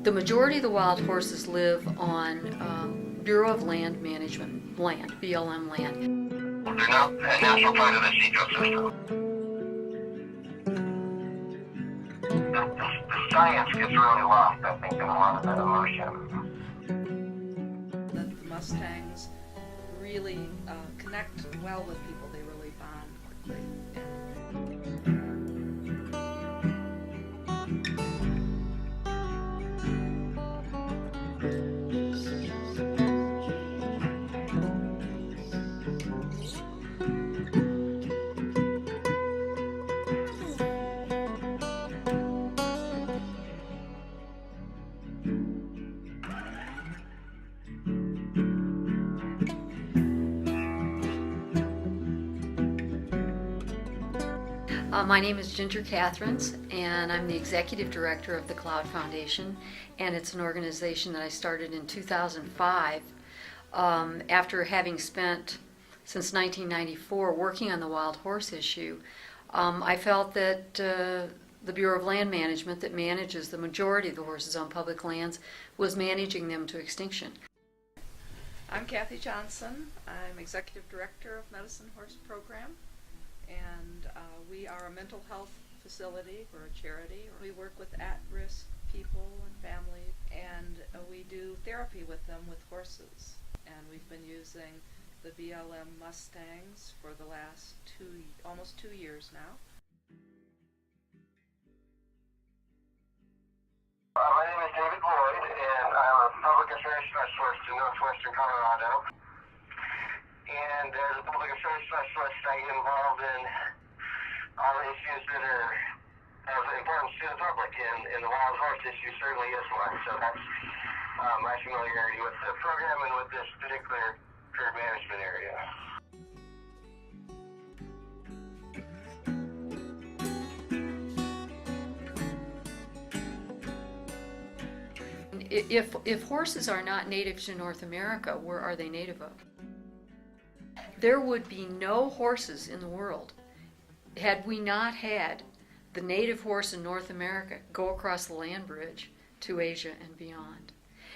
The majority of the wild horses live on Bureau of Land Management land, BLM land. They're not a natural part of this ecosystem. The science gets really lost, I think, in a lot of that emotion. The Mustangs really connect well with people. They really bond quickly. My name is Ginger Kathrens, and I'm the Executive Director of the Cloud Foundation, and it's an organization that I started in 2005 after having spent since 1994 working on the wild horse issue. I felt that the Bureau of Land Management, that manages the majority of the horses on public lands, was managing them to extinction. I'm Kathy Johnson. I'm Executive Director of Medicine Horse Program, and we are a mental health facility. We're a charity. We work with at-risk people and families, and we do therapy with them with horses. And we've been using the BLM Mustangs for the last almost 2 years now. My name is David Boyd, and I'm a public affairs specialist in northwestern Colorado. And as a public affairs specialist, I get involved in all the issues that are of importance to the public, and the wild horse issue certainly is one. So that's my familiarity with the program and with this particular herd management area. If horses are not native to North America, where are they native of? There would be no horses in the world had we not had the native horse in North America go across the land bridge to Asia and beyond.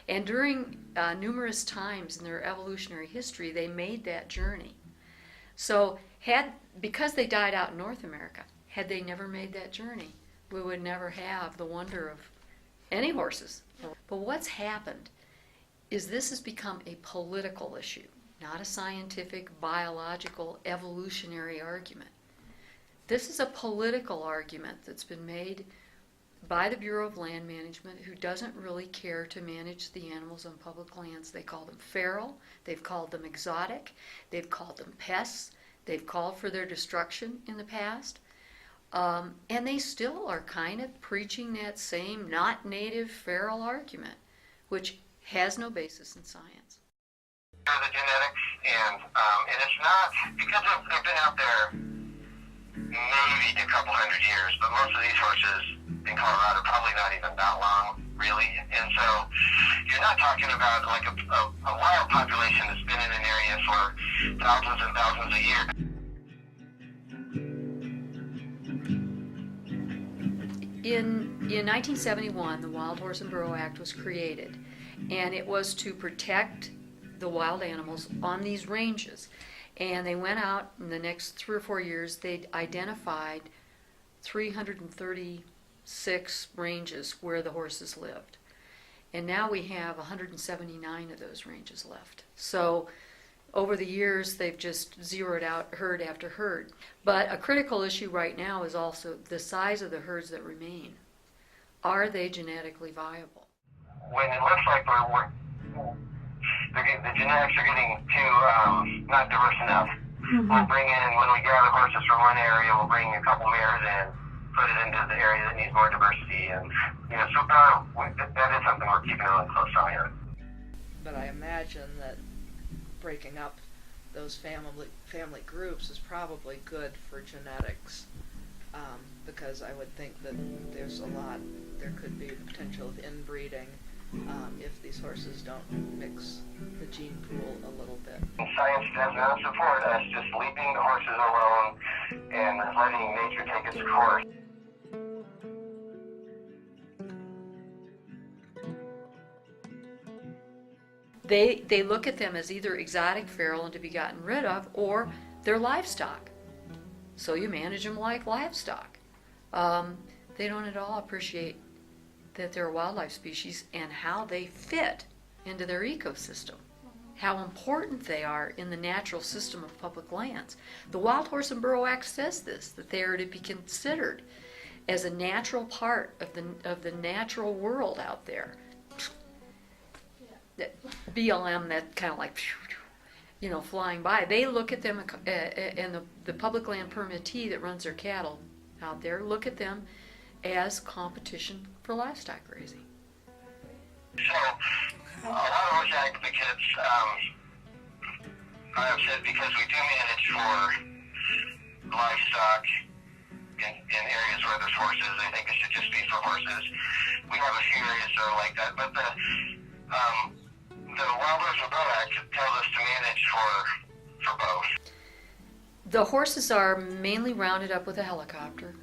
And during numerous times in their evolutionary history, they made that journey. So because they died out in North America, had they never made that journey, we would never have the wonder of any horses. But what's happened is this has become a political issue, not a scientific, biological, evolutionary argument. This is a political argument that's been made by the Bureau of Land Management, who doesn't really care to manage the animals on public lands. They call them feral, they've called them exotic, they've called them pests, they've called for their destruction in the past. And they still are kind of preaching that same not native feral argument, which has no basis in science. The genetics, and it's not, because they've been out there maybe a couple hundred years, but most of these horses in Colorado probably not even that long, really. And so you're not talking about like a wild population that's been in an area for thousands and thousands of years. In 1971, the Wild Horse and Burro Act was created, and it was to protect the wild animals on these ranges. And they went out in the next 3 or 4 years, they identified 336 ranges where the horses lived. And now we have 179 of those ranges left. So over the years, they've just zeroed out herd after herd. But a critical issue right now is also the size of the herds that remain. Are they genetically viable? When it looks like the genetics are getting too not diverse enough, we'll bring in, when we gather horses from one area, we'll bring a couple mares in, put it into the area that needs more diversity, and so that is something we're keeping a really close eye on. But I imagine that breaking up those family groups is probably good for genetics, because I would think that there could be potential of inbreeding if these horses don't mix the gene pool a little bit. Science does not support us just leaving the horses alone and letting nature take its course. They look at them as either exotic, feral, and to be gotten rid of, or they're livestock. So you manage them like livestock. They don't at all appreciate that they're a wildlife species and how they fit into their ecosystem, how important they are in the natural system of public lands. The Wild Horse and Burro Act says this, that they are to be considered as a natural part of the natural world out there. That BLM, that kind of like, flying by. They look at them, and the public land permittee that runs their cattle out there, look at them as competition for livestock raising. So, a lot of horse advocates have said because we do manage for livestock in areas where there's horses, they think it should just be for horses. We have a few areas that are like that, but the Wild Horse and Burro Act tells us to manage for both. The horses are mainly rounded up with a helicopter.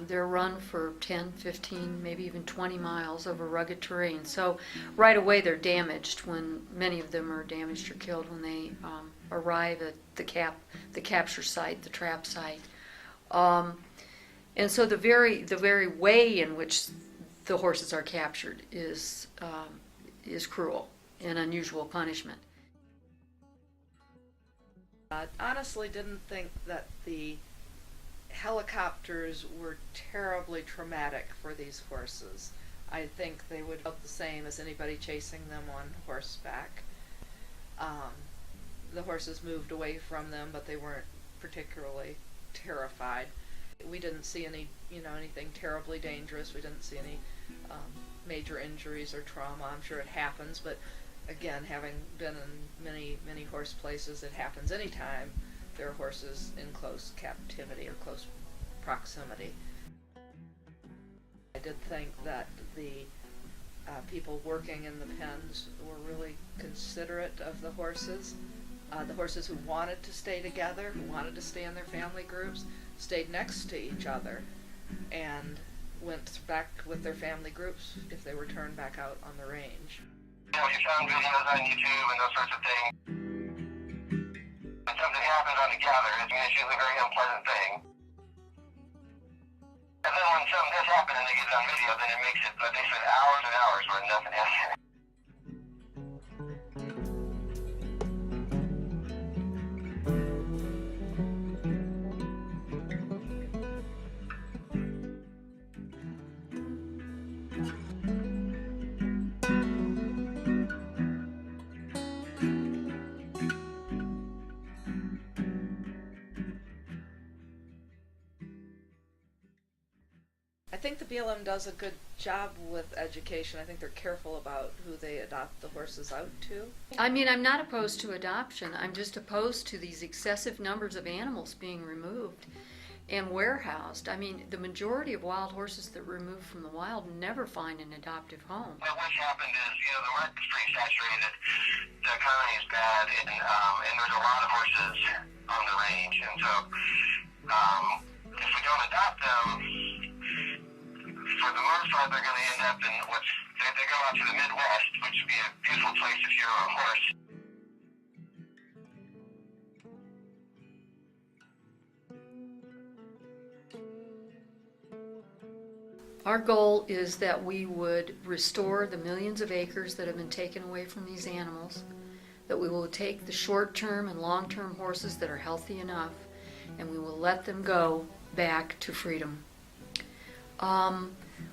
They're run for 10, 15, maybe even 20 miles over rugged terrain. So right away they're damaged when many of them are damaged or killed when they arrive at the capture site, the trap site. And so the very way in which the horses are captured is cruel and unusual punishment. I honestly didn't think that the helicopters were terribly traumatic for these horses. I think they would felt the same as anybody chasing them on horseback. The horses moved away from them, but they weren't particularly terrified. We didn't see anything terribly dangerous. We didn't see any major injuries or trauma. I'm sure it happens, but again, having been in many horse places, it happens anytime there are horses in close captivity or close proximity. I did think that the people working in the pens were really considerate of the horses. The horses who wanted to stay together, who wanted to stay in their family groups, stayed next to each other and went back with their family groups if they were turned back out on the range. You found videos on YouTube and those sorts of things. When something happens on a gather, it's usually a very unpleasant thing. And then when something does happen and they get it on video, then it makes it, but they spend hours and hours where nothing happens. I think the BLM does a good job with education. I think they're careful about who they adopt the horses out to. I mean, I'm not opposed to adoption. I'm just opposed to these excessive numbers of animals being removed and warehoused. I mean, the majority of wild horses that are removed from the wild never find an adoptive home. Well, what's happened is, the market's pretty saturated, the economy is bad, and there's a lot of horses on the range. And so, if we don't adopt them, for the most part, they're going to end up in they go out to the Midwest, which would be a beautiful place if you're a horse. Our goal is that we would restore the millions of acres that have been taken away from these animals, that we will take the short-term and long-term horses that are healthy enough, and we will let them go back to freedom.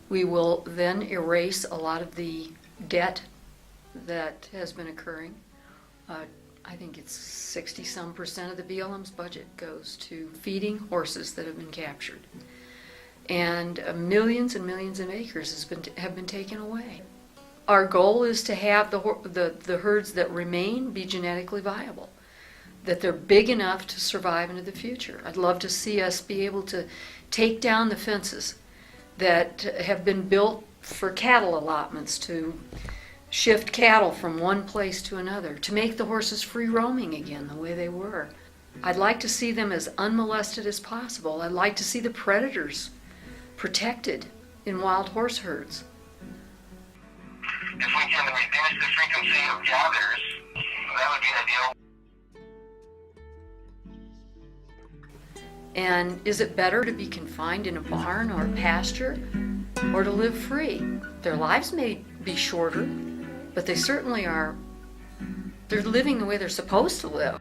We will then erase a lot of the debt that has been occurring. I think it's 60-some% of the BLM's budget goes to feeding horses that have been captured. And millions and millions of acres have been taken away. Our goal is to have the herds that remain be genetically viable, that they're big enough to survive into the future. I'd love to see us be able to take down the fences that have been built for cattle allotments, to shift cattle from one place to another, to make the horses free roaming again the way they were. I'd like to see them as unmolested as possible. I'd like to see the predators protected in wild horse herds. if we can reduce the frequency of gathers, that would be ideal. And is it better to be confined in a barn or a pasture, or to live free? Their lives may be shorter, but they certainly are, they're living the way they're supposed to live.